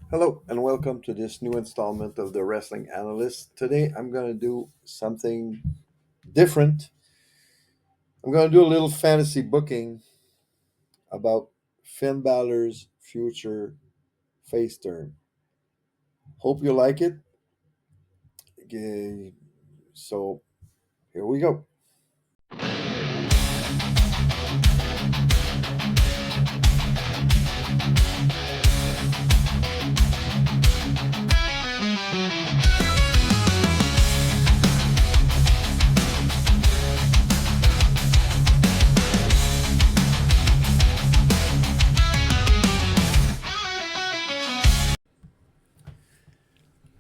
Hello and welcome to this new installment of the Wrestling Analyst. Today I'm going to do something different. I'm going to do a little fantasy booking about Finn Balor's future face turn. Hope you like it. Okay, so here we go.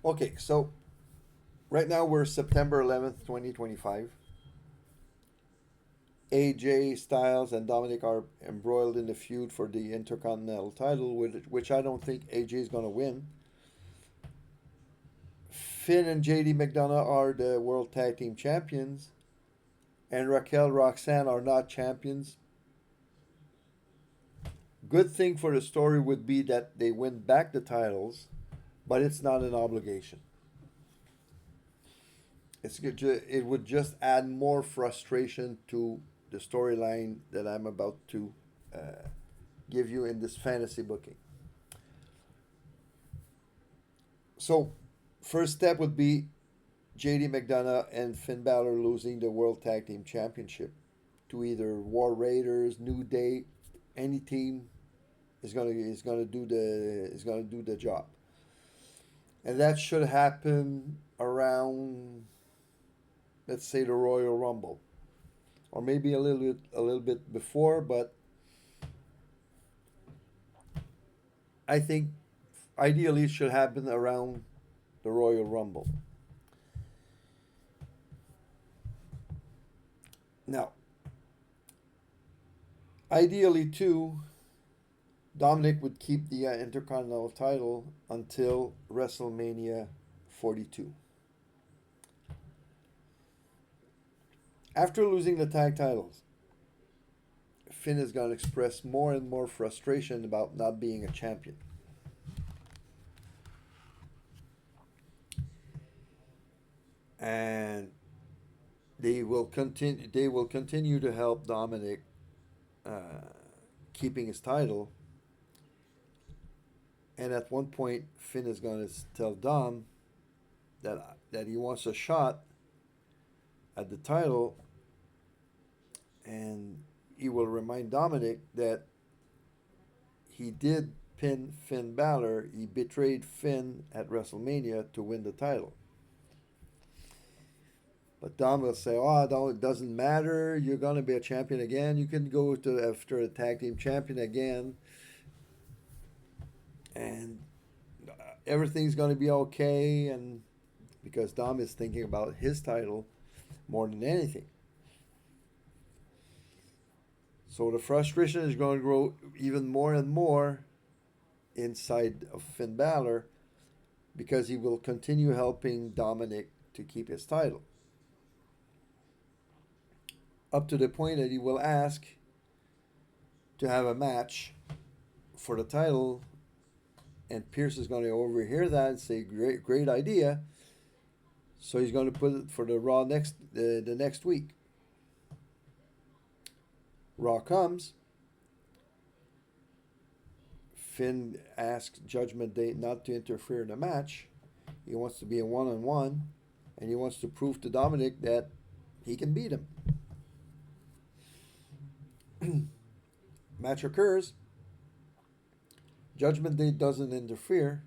Okay, so right now we're September 11th, 2025. AJ Styles and Dominic are embroiled in the feud for the Intercontinental title, which I don't think AJ is going to win. Finn and JD McDonough are the World Tag Team Champions, and Raquel Roxanne are not champions. Good thing for the story would be that they win back the titles, but it's not an obligation. It would just add more frustration to the storyline that I'm about to uh, give you in this fantasy booking. So, first step would be JD McDonough and Finn Balor losing the World Tag Team Championship to either War Raiders, New Day, any team is gonna do the job, and that should happen around, let's say, the Royal Rumble, or maybe a little bit before, but I think ideally it should happen around the Royal Rumble. Now, ideally too, Dominic would keep the Intercontinental title until WrestleMania 42. After losing the tag titles, Finn is going to express more and more frustration about not being a champion. And they will continue to help Dominic uh, keeping his title. And at one point, Finn is going to tell Dom that he wants a shot at the title, and he will remind Dominic that he did pin Finn Balor. He betrayed Finn at WrestleMania to win the title. But Dom will say, "Oh, don't, it doesn't matter. You're going to be a champion again. You can go to after a tag team champion again, and everything's going to be okay." And because Dom is thinking about his title more than anything, so the frustration is going to grow even more and more inside of Finn Balor because he will continue helping Dominic to keep his title, up to the point that he will ask to have a match for the title, and Pierce is going to overhear that and say, "Great, great idea." So he's going to put it for the Raw the next week. Raw comes. Finn asks Judgment Day not to interfere in the match. He wants to be a one-on-one, and he wants to prove to Dominic that he can beat him. Match occurs. Judgment Day doesn't interfere,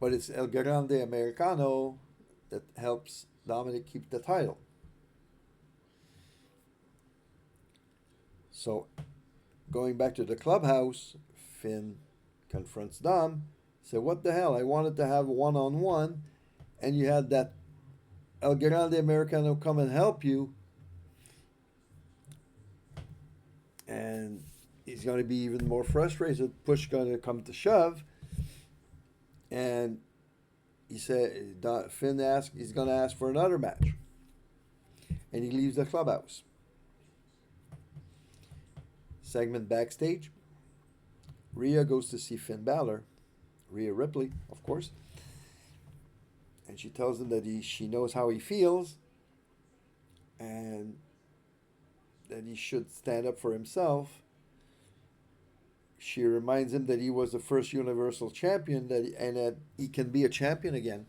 but it's El Grande Americano that helps Dominic keep the title. So, going back to the clubhouse, Finn confronts Dom. Say, "What the hell? I wanted to have one on one, and you had that El Grande Americano come and help you." And he's going to be even more frustrated. Push going to come to shove, and he said, Finn asked, he's going to ask for another match, and he leaves the clubhouse. Segment backstage. Rhea goes to see Finn Balor. Rhea Ripley, of course, and she tells him that she knows how he feels and that he should stand up for himself. She reminds him that he was the first Universal Champion, and that he can be a champion again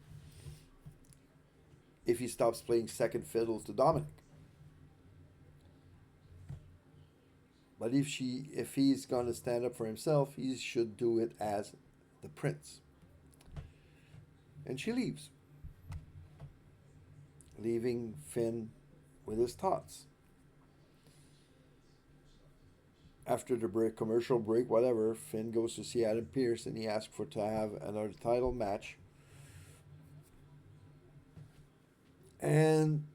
if he stops playing second fiddle to Dominic. But if he's going to stand up for himself, he should do it as the prince. And she leaves, leaving Finn with his thoughts. After the break, commercial break, whatever, Finn goes to see Adam Pearce and he asks to have another title match. And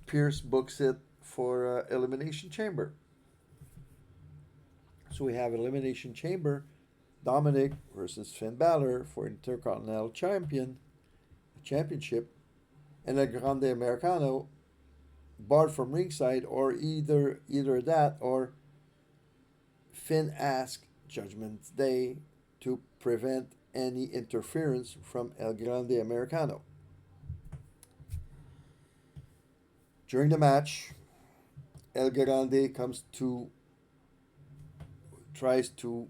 Pearce books it for Elimination Chamber. So we have Elimination Chamber, Dominic versus Finn Balor for Intercontinental Championship, and a Grande Americano barred from ringside, or either that or Finn asked Judgment Day to prevent any interference from El Grande Americano. During the match, El Grande tries to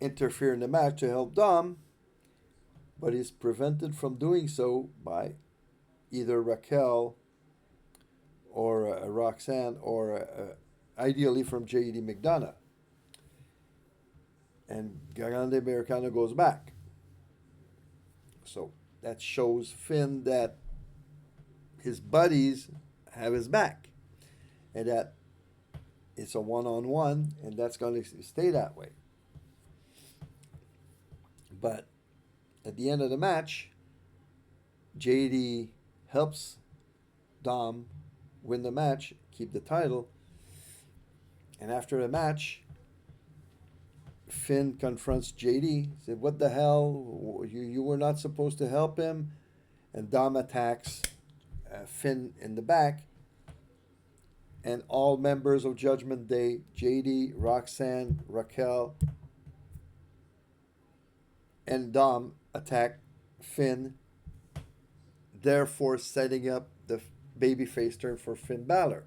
interfere in the match to help Dom, but is prevented from doing so by either Raquel or Roxanne, or ideally from J.D. McDonough. And Grande Americano goes back. So that shows Finn that his buddies have his back, and that it's a one-on-one, and that's going to stay that way. But at the end of the match, JD helps Dom win the match, keep the title, and after the match, Finn confronts JD, said, "What the hell? You were not supposed to help him." And Dom attacks Finn in the back, and all members of Judgment Day, JD, Roxanne, Raquel, and Dom, attack Finn, therefore setting up the babyface turn for Finn Balor.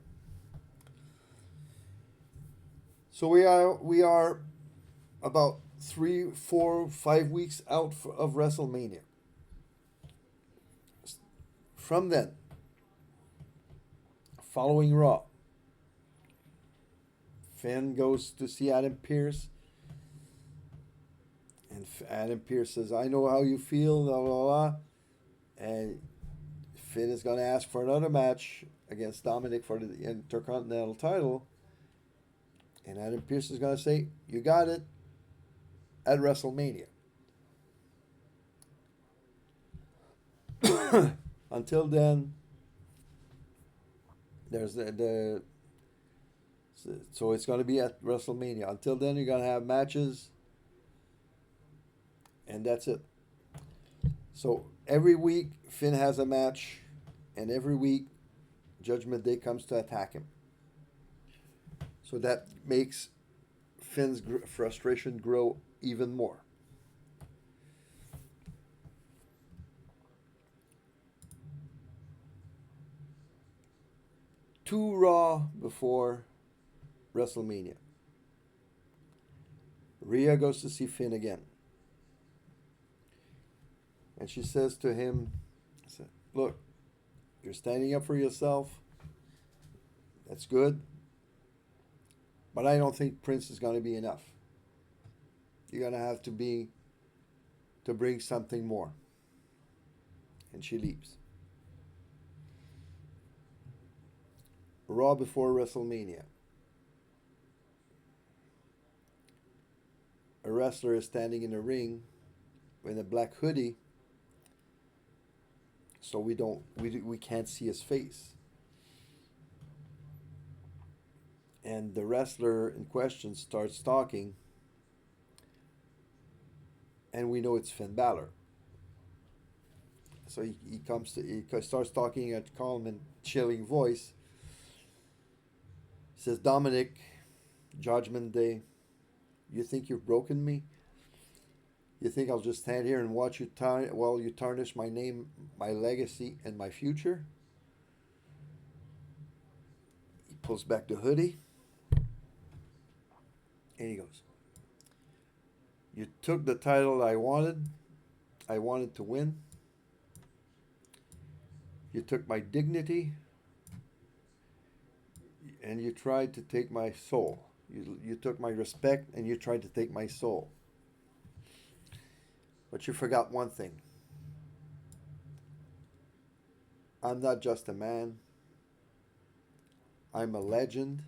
So we are about 3, 4, 5 weeks out of WrestleMania. From then, following Raw, Finn goes to see Adam Pearce, and Adam Pearce says, "I know how you feel, blah, blah, blah." And Finn is going to ask for another match against Dominic for the Intercontinental title. And Adam Pearce is going to say, "You got it," at WrestleMania. Until then, there's so it's going to be at WrestleMania. Until then, you're going to have matches, and that's it. So every week, Finn has a match, and every week, Judgment Day comes to attack him. So that makes Finn's frustration grow even more. Two Raw before WrestleMania. Rhea goes to see Finn again. And she says to him, "Look, you're standing up for yourself. That's good. But I don't think Prince is going to be enough. You're going to have to bring something more." And she leaves. Raw before WrestleMania. A wrestler is standing in a ring in a black hoodie, so we can't see his face. And the wrestler in question starts talking, and we know it's Finn Balor. So he starts talking at calm and chilling voice. He says, "Dominic, Judgment Day, you think you've broken me? You think I'll just stand here and watch you while you tarnish my name, my legacy, and my future? He pulls back the hoodie and he goes, "You took the title I wanted. I wanted to win. You took my dignity and you tried to take my soul. You took my respect and you tried to take my soul. But you forgot one thing. I'm not just a man, I'm a legend.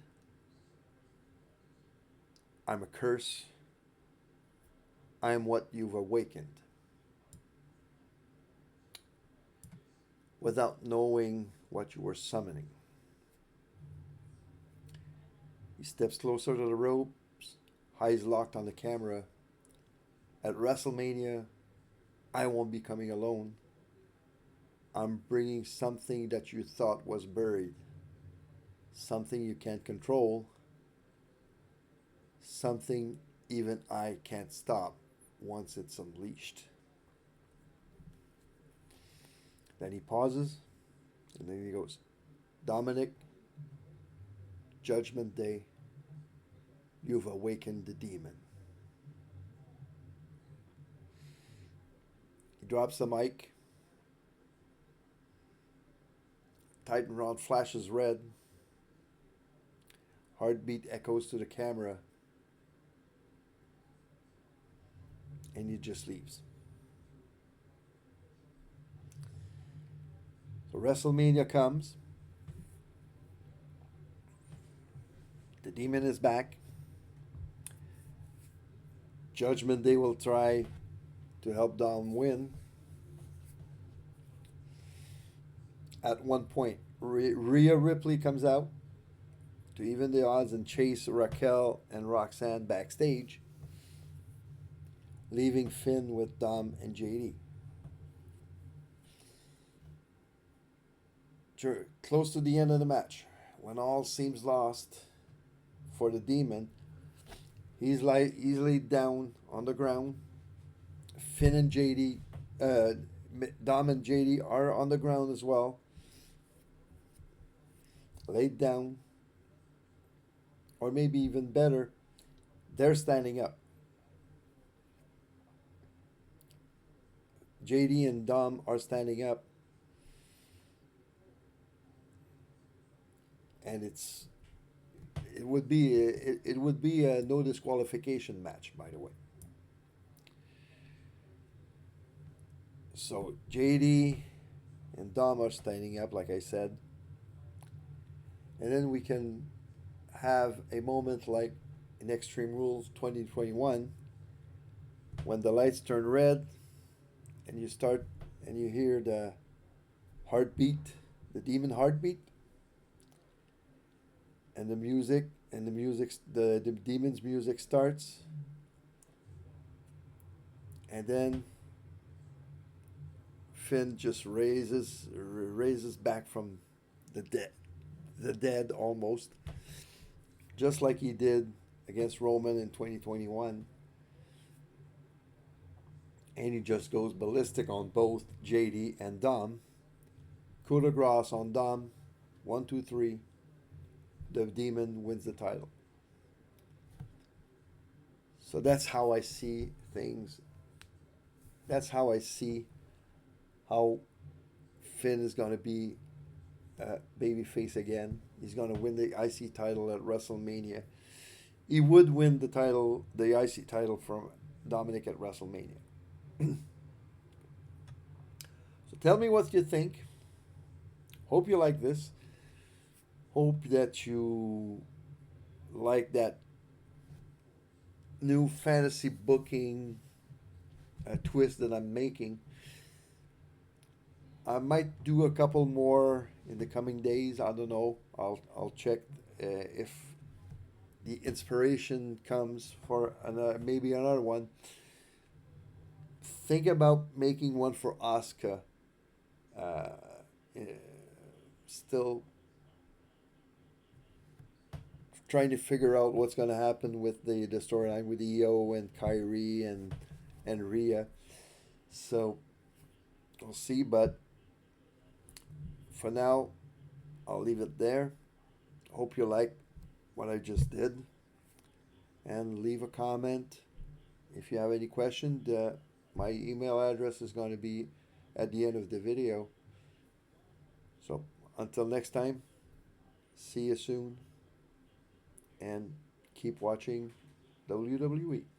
I'm a curse. I am what you've awakened without knowing what you were summoning." He steps closer to the ropes, eyes locked on the camera. "At WrestleMania, I won't be coming alone. I'm bringing something that you thought was buried, something you can't control, something even I can't stop once it's unleashed." Then he pauses and then he goes, "Dominic, Judgment Day, you've awakened the demon." He drops the mic. Titan rod flashes red. Heartbeat echoes to the camera. And he just leaves. So WrestleMania comes. The demon is back. Judgment Day will try to help Dom win. At one point, Rhea Ripley comes out to even the odds and chase Raquel and Roxanne backstage, leaving Finn with Dom and JD. Close to the end of the match, when all seems lost for the demon, he's laid down on the ground. Finn and JD, uh, Dom and JD are on the ground as well, laid down, or maybe even better, they're standing up. JD and Dom are standing up, and it would be a no disqualification match, by the way. So JD and Dom are standing up, like I said, and then we can have a moment like in Extreme Rules 2021 when the lights turn red and you hear the heartbeat, the demon heartbeat, and the demon's music starts, and then Finn just raises back from the dead almost, just like he did against Roman in 2021, and he just goes ballistic on both JD and Dom. Coup de grace on Dom, 1, 2, 3. The demon wins the title. So that's how I see things. That's how I see how Finn is going to be babyface again. He's going to win the IC title at WrestleMania. He would win the IC title from Dominic at WrestleMania. So tell me what you think. Hope you like this. Hope that you like that new fantasy booking twist that I'm making. I might do a couple more in the coming days. I don't know. I'll check if the inspiration comes for maybe another one. Think about making one for Asuka. Uh, eh, Still trying to figure out what's going to happen with the storyline with EO and Kyrie and and Rhea. So we'll see. But for now, I'll leave it there. Hope you like what I just did. And leave a comment if you have any questions. My email address is going to be at the end of the video. So until next time, see you soon and keep watching WWE.